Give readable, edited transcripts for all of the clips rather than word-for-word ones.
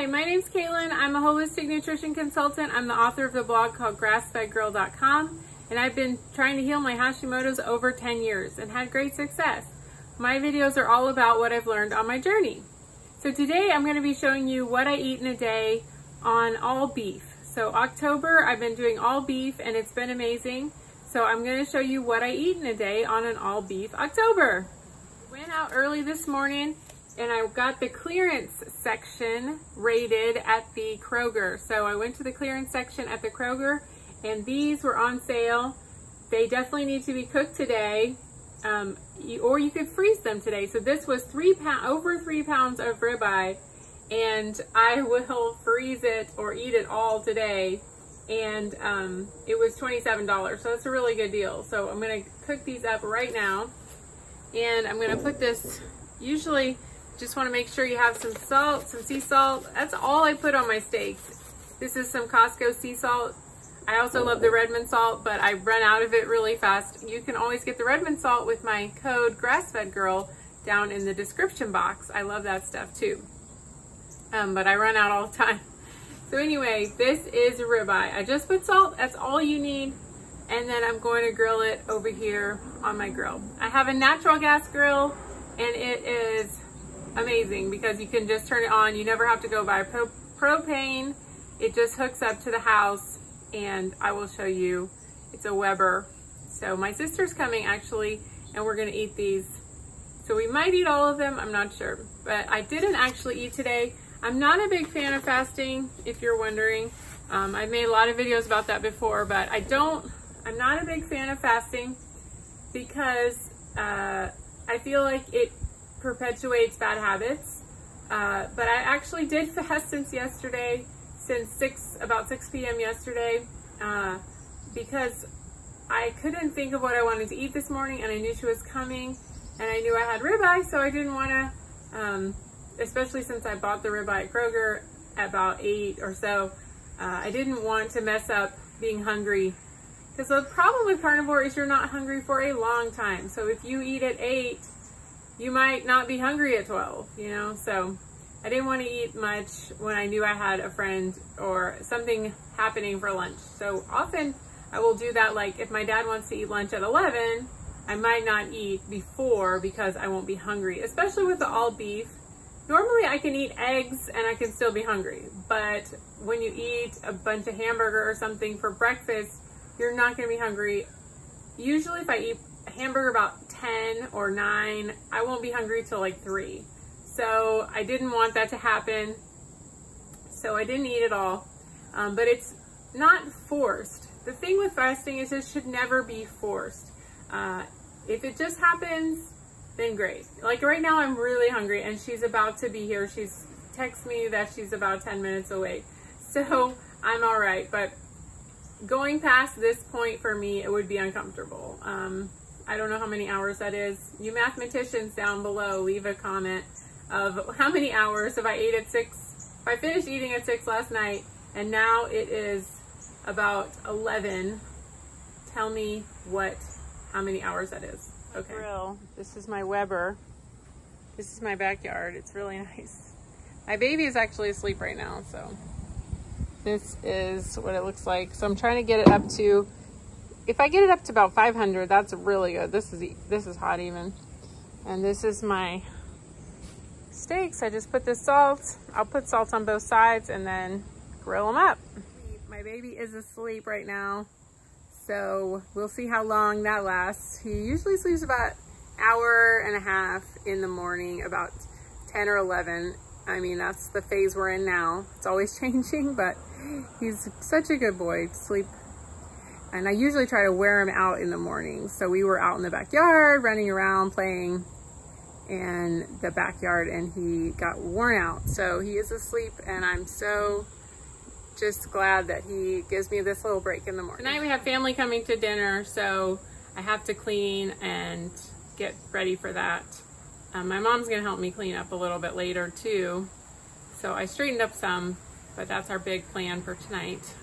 Hi, my name's Caitlin. I'm a holistic nutrition consultant. I'm the author of the blog called grassfedgirl.com, and I've been trying to heal my Hashimoto's over 10 years and had great success. My videos are all about what I've learned on my journey. So today I'm going to be showing you what I eat in a day on all beef. So October, I've been doing all beef and it's been amazing. So I'm going to show you what I eat in a day on an all beef October. Went out early this morning and I got the clearance section rated at the Kroger. So I went to the clearance section at the Kroger and these were on sale. They definitely need to be cooked today, or you could freeze them today. So this was over 3 pounds of ribeye, and I will freeze it or eat it all today. And it was $27, so that's a really good deal. So I'm gonna cook these up right now, and I'm gonna put this, usually just wanna make sure you have some salt, some sea salt. That's all I put on my steaks. This is some Costco sea salt. I also love the Redmond salt, but I run out of it really fast. You can always get the Redmond salt with my code GrassFedGirl down in the description box. I love that stuff too. But I run out all the time. So anyway, this is ribeye. I just put salt, that's all you need. And then I'm going to grill it over here on my grill. I have a natural gas grill and it is amazing because you can just turn it on. You never have to go buy propane. It just hooks up to the house, and I will show you. It's a Weber. So my sister's coming actually, and we're gonna eat these. So we might eat all of them, I'm not sure. But I didn't actually eat today. I'm not a big fan of fasting, if you're wondering. I've made a lot of videos about that before, but I'm not a big fan of fasting because I feel like it perpetuates bad habits. But I actually did fast since yesterday, about 6 p.m. yesterday, because I couldn't think of what I wanted to eat this morning, and I knew she was coming, and I knew I had ribeye, so I didn't want to, especially since I bought the ribeye at Kroger at about 8 or so, I didn't want to mess up being hungry. Because the problem with carnivore is you're not hungry for a long time. So if you eat at 8, you might not be hungry at 12, you know? So I didn't want to eat much when I knew I had a friend or something happening for lunch. So often I will do that, like if my dad wants to eat lunch at 11, I might not eat before because I won't be hungry, especially with the all beef. Normally I can eat eggs and I can still be hungry, but when you eat a bunch of hamburger or something for breakfast, you're not going to be hungry. Usually if I eat a hamburger about 10 or 9, I won't be hungry till like 3. So I didn't want that to happen, so I didn't eat it all. But it's not forced. The thing with fasting is it should never be forced. If it just happens, then great. Like right now I'm really hungry and she's about to be here. She's texted me that she's about 10 minutes away. So I'm all right, but going past this point for me, it would be uncomfortable. I don't know how many hours that is. You mathematicians down below, leave a comment of how many hours. If I ate at 6, if I finished eating at 6 last night and now it is about 11, tell me how many hours that is. Okay. Grill. This is my Weber. This is my backyard. It's really nice. My baby is actually asleep right now, so this is what it looks like. So I'm trying to get it up to, if I get it up to about 500, that's really good. This is hot even. And this is my steaks. I just put the salt. I'll put salt on both sides and then grill them up. My baby is asleep right now, so we'll see how long that lasts. He usually sleeps about an hour and a half in the morning, about 10 or 11. I mean, that's the phase we're in now. It's always changing, but he's such a good boy to sleep. And I usually try to wear him out in the morning. So we were out in the backyard, running around, playing in the backyard, and he got worn out. So he is asleep, and I'm so just glad that he gives me this little break in the morning. Tonight we have family coming to dinner, so I have to clean and get ready for that. My mom's gonna help me clean up a little bit later too. So I straightened up some, but that's our big plan for tonight.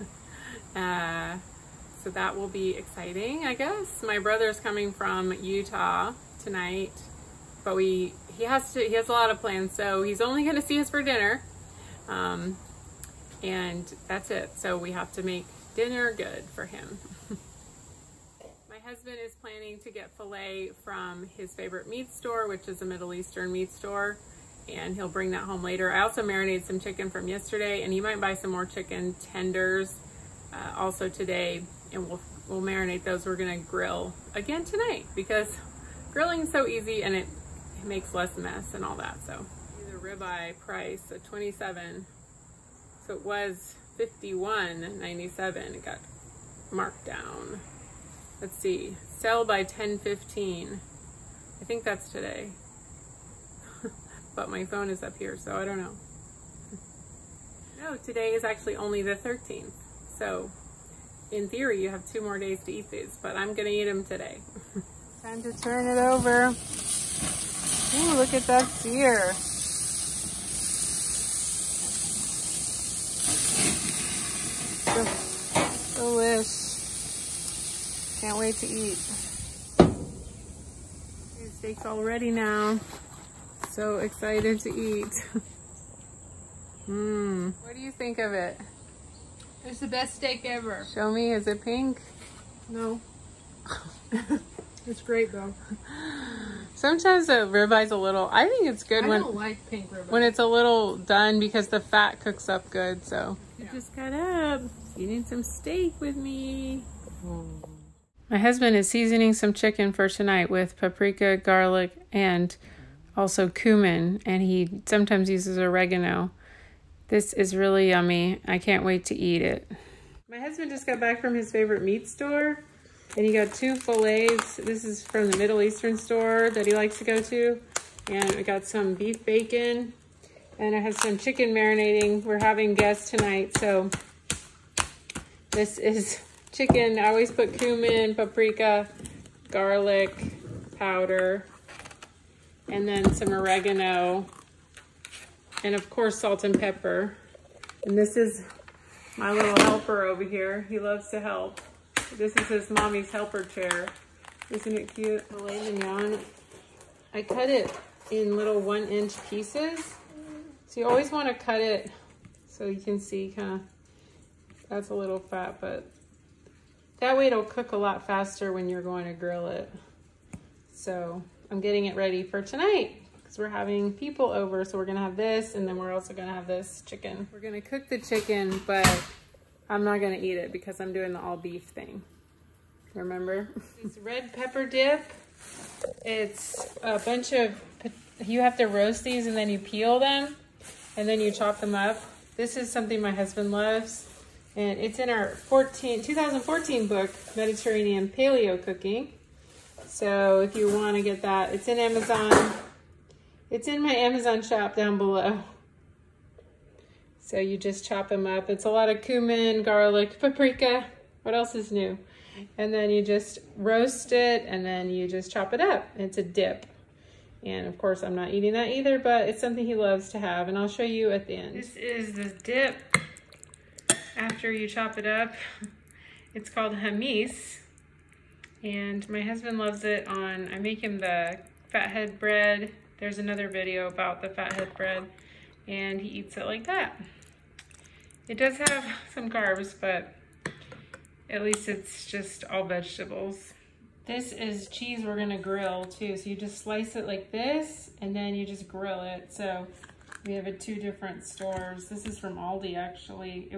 So that will be exciting, I guess. My brother's coming from Utah tonight, but he has a lot of plans, so he's only gonna see us for dinner. And that's it. So we have to make dinner good for him. My husband is planning to get filet from his favorite meat store, which is a Middle Eastern meat store, and he'll bring that home later. I also marinated some chicken from yesterday, and he might buy some more chicken tenders also today, and we'll marinate those. We're gonna grill again tonight because grilling is so easy and it makes less mess and all that. So the ribeye price at $27. So it was $51.97. It got marked down. Let's see, sell by 10:15. I think that's today. But my phone is up here, so I don't know. No, today is actually only the 13th. So in theory, you have 2 more days to eat these, but I'm gonna eat them today. Time to turn it over. Ooh, look at that sear. Delish. Can't wait to eat. The steak's all ready now. So excited to eat. What do you think of it? It's the best steak ever. Show me, is it pink? No. It's great though. Sometimes the ribeye's a little, I think it's good I don't like pink ribeye. when it's a little done because the fat cooks up good, so. Yeah. I just got up, eating some steak with me. My husband is seasoning some chicken for tonight with paprika, garlic, and also cumin, and he sometimes uses oregano. This is really yummy. I can't wait to eat it. My husband just got back from his favorite meat store, and he got 2 fillets. This is from the Middle Eastern store that he likes to go to. And I got some beef bacon, and I have some chicken marinating. We're having guests tonight, so this is chicken. I always put cumin, paprika, garlic powder, and then some oregano, and of course salt and pepper. And this is my little helper over here. He loves to help. This is his mommy's helper chair. Isn't it cute? Filet mignon. I cut it in little 1-inch pieces. So you always want to cut it so you can see kind of, that's a little fat, but that way it'll cook a lot faster when you're going to grill it. So I'm getting it ready for tonight because we're having people over. So we're gonna have this, and then we're also gonna have this chicken. We're gonna cook the chicken, but I'm not gonna eat it because I'm doing the all beef thing. Remember? It's red pepper dip. It's a bunch of, you have to roast these and then you peel them and then you chop them up. This is something my husband loves. And it's in our 2014 book, Mediterranean Paleo Cooking. So if you want to get that, it's in Amazon. It's in my Amazon shop down below. So you just chop them up. It's a lot of cumin, garlic, paprika. What else is new? And then you just roast it and then you just chop it up. It's a dip. And of course I'm not eating that either, but it's something he loves to have. And I'll show you at the end. This is the dip after you chop it up. It's called hummus. And my husband loves it on, I make him the Fathead Bread. There's another video about the Fathead Bread, and he eats it like that. It does have some carbs, but at least it's just all vegetables. This is cheese we're gonna grill too. So you just slice it like this, and then you just grill it. So we have it 2 different stores. This is from Aldi actually.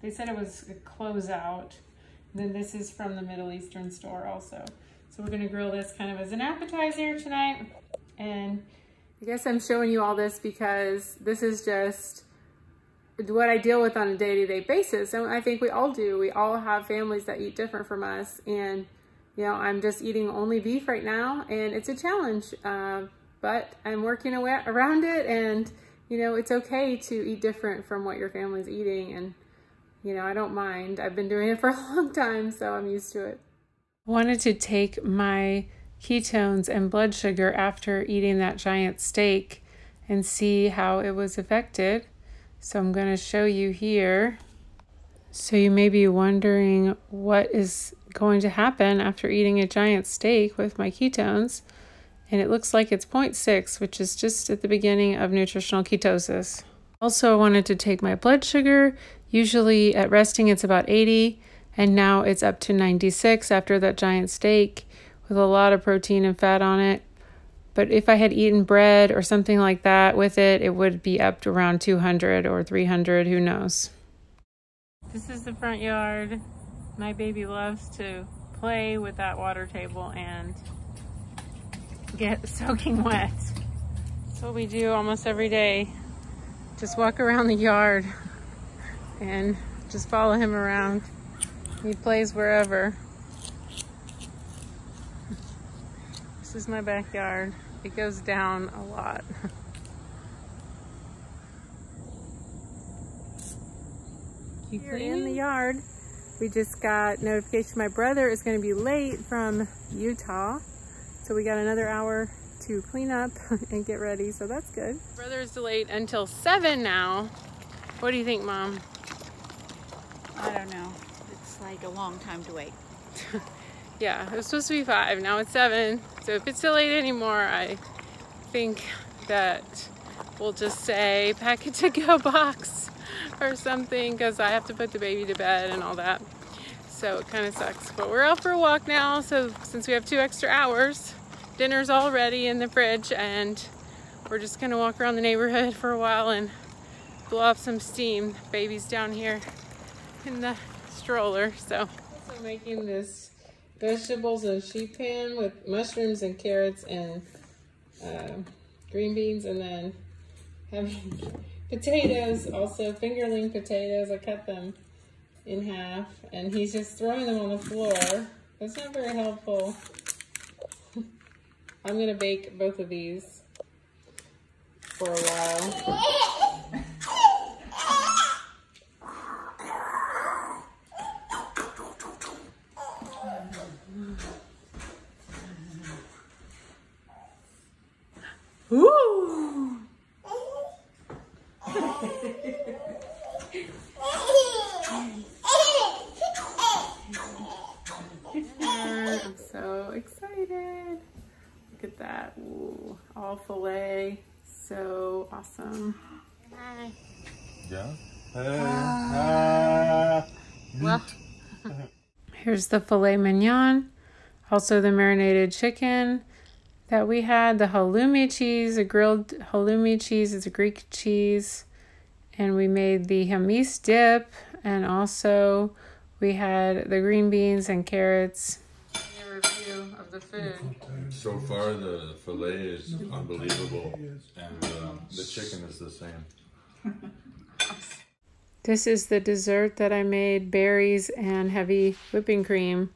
They said it was a closeout. Then this is from the Middle Eastern store also. So we're gonna grill this kind of as an appetizer tonight. And I guess I'm showing you all this because this is just what I deal with on a day-to-day basis. And I think we all do. We all have families that eat different from us. And, you know, I'm just eating only beef right now, and it's a challenge. But I'm working around it, and, you know, it's okay to eat different from what your family's eating. And, you know, I don't mind. I've been doing it for a long time, so I'm used to it. I wanted to take my ketones and blood sugar after eating that giant steak and see how it was affected. So I'm going to show you here. So you may be wondering what is going to happen after eating a giant steak with my ketones. And it looks like it's 0.6, which is just at the beginning of nutritional ketosis. Also, I wanted to take my blood sugar. Usually at resting it's about 80, and now it's up to 96 after that giant steak with a lot of protein and fat on it. But if I had eaten bread or something like that with it, it would be up to around 200 or 300, who knows. This is the front yard. My baby loves to play with that water table and get soaking wet. That's what we do almost every day. Just walk around the yard and just follow him around. He plays wherever. This is my backyard. It goes down a lot. We're in the yard. We just got notification my brother is going to be late from Utah. So we got another hour to clean up and get ready, so that's good. Brother is delayed until 7 now. What do you think, Mom? I don't know. It's like a long time to wait. Yeah, it was supposed to be 5, now it's 7. So if it's delayed anymore, I think that we'll just say pack it to go box or something, because I have to put the baby to bed and all that. So it kind of sucks. But we're out for a walk now, so since we have 2 extra hours, dinner's already in the fridge, and we're just gonna walk around the neighborhood for a while and blow off some steam. Baby's down here in the stroller. So also making this vegetables and sheet pan with mushrooms and carrots and green beans, and then having potatoes, also fingerling potatoes. I cut them in half and he's just throwing them on the floor. That's not very helpful. I'm gonna bake both of these for a while. Ooh! I'm so excited. Look at that. Ooh, all filet. So awesome. Hi. Yeah. Well, here's the filet mignon. Also the marinated chicken that we had. The halloumi cheese, a grilled halloumi cheese. It's a Greek cheese. And we made the hummus dip. And also we had the green beans and carrots. A review of the food. So far, the filet is unbelievable, and the chicken is the same. This is the dessert that I made, berries and heavy whipping cream.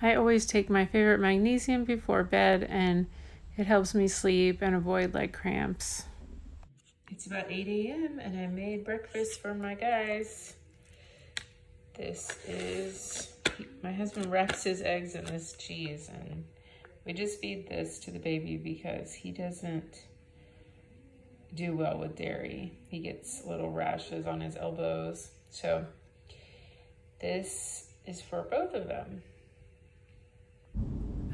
I always take my favorite magnesium before bed, and it helps me sleep and avoid leg cramps. It's about 8 a.m. and I made breakfast for my guys. This is, my husband wraps his eggs in this cheese, and we just feed this to the baby because he doesn't do well with dairy. He gets little rashes on his elbows. So this is for both of them.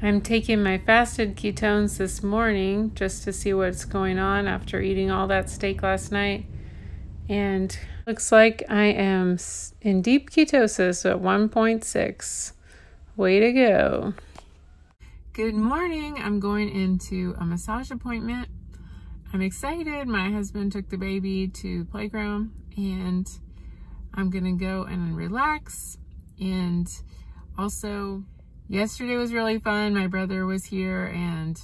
I'm taking my fasted ketones this morning just to see what's going on after eating all that steak last night. And looks like I am in deep ketosis at 1.6. Way to go. Good morning. I'm going into a massage appointment. I'm excited. My husband took the baby to playground, and I'm gonna go and relax. And also, yesterday was really fun. My brother was here and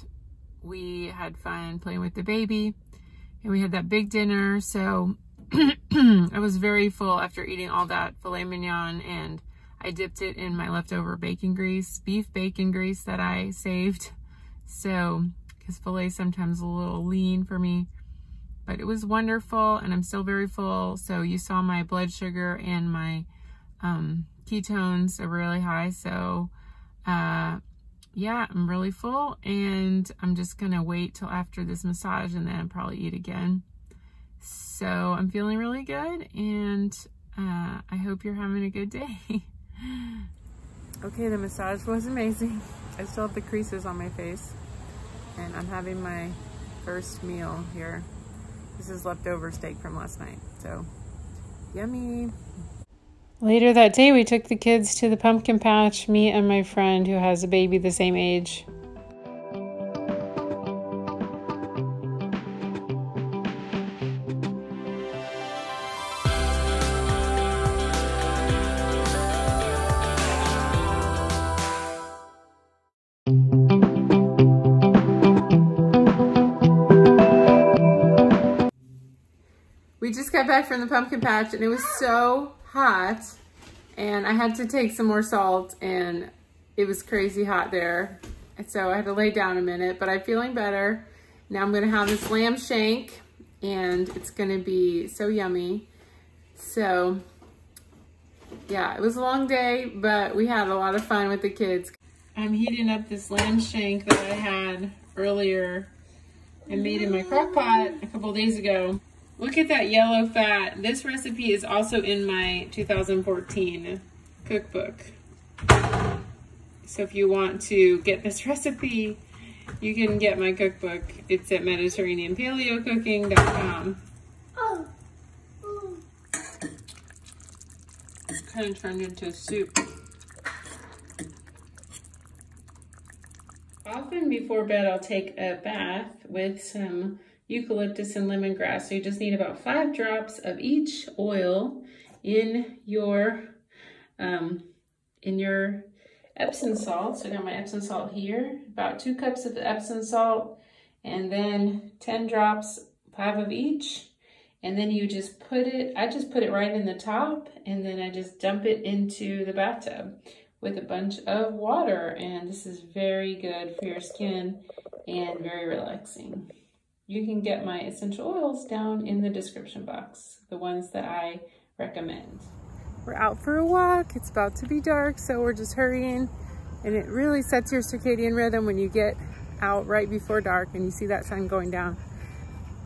we had fun playing with the baby, and we had that big dinner. So I was very full after eating all that filet mignon, and I dipped it in my leftover bacon grease, beef bacon grease that I saved. So, because filet is sometimes a little lean for me, but it was wonderful, and I'm still very full. So you saw my blood sugar and my ketones are really high. So yeah, I'm really full, and I'm just gonna wait till after this massage and then probably eat again. So I'm feeling really good, and I hope you're having a good day. Okay, the massage was amazing. I still have the creases on my face, and I'm having my first meal here. This is leftover steak from last night, so yummy. Later that day, we took the kids to the pumpkin patch, me and my friend who has a baby the same age. We just got back from the pumpkin patch and it was so hot and I had to take some more salt and it was crazy hot there. And so I had to lay down a minute, but I'm feeling better. Now I'm gonna have this lamb shank and it's gonna be so yummy. So yeah, it was a long day, but we had a lot of fun with the kids. I'm heating up this lamb shank that I had earlier and made in my crock pot a couple days ago. Look at that yellow fat. This recipe is also in my 2014 cookbook. So if you want to get this recipe, you can get my cookbook. It's at MediterraneanPaleoCooking.com. It's kind of turned into a soup. Often before bed, I'll take a bath with some eucalyptus and lemongrass. So you just need about 5 drops of each oil in your Epsom salt. So I got my Epsom salt here, about 2 cups of Epsom salt, and then 10 drops, 5 of each. And then you just put it, I just put it right in the top, and then I just dump it into the bathtub with a bunch of water. And this is very good for your skin and very relaxing. You can get my essential oils down in the description box, the ones that I recommend. We're out for a walk. It's about to be dark, so we're just hurrying. And it really sets your circadian rhythm when you get out right before dark and you see that sun going down.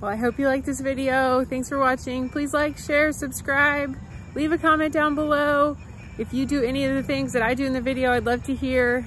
Well, I hope you liked this video. Thanks for watching. Please like, share, subscribe, leave a comment down below. If you do any of the things that I do in the video, I'd love to hear.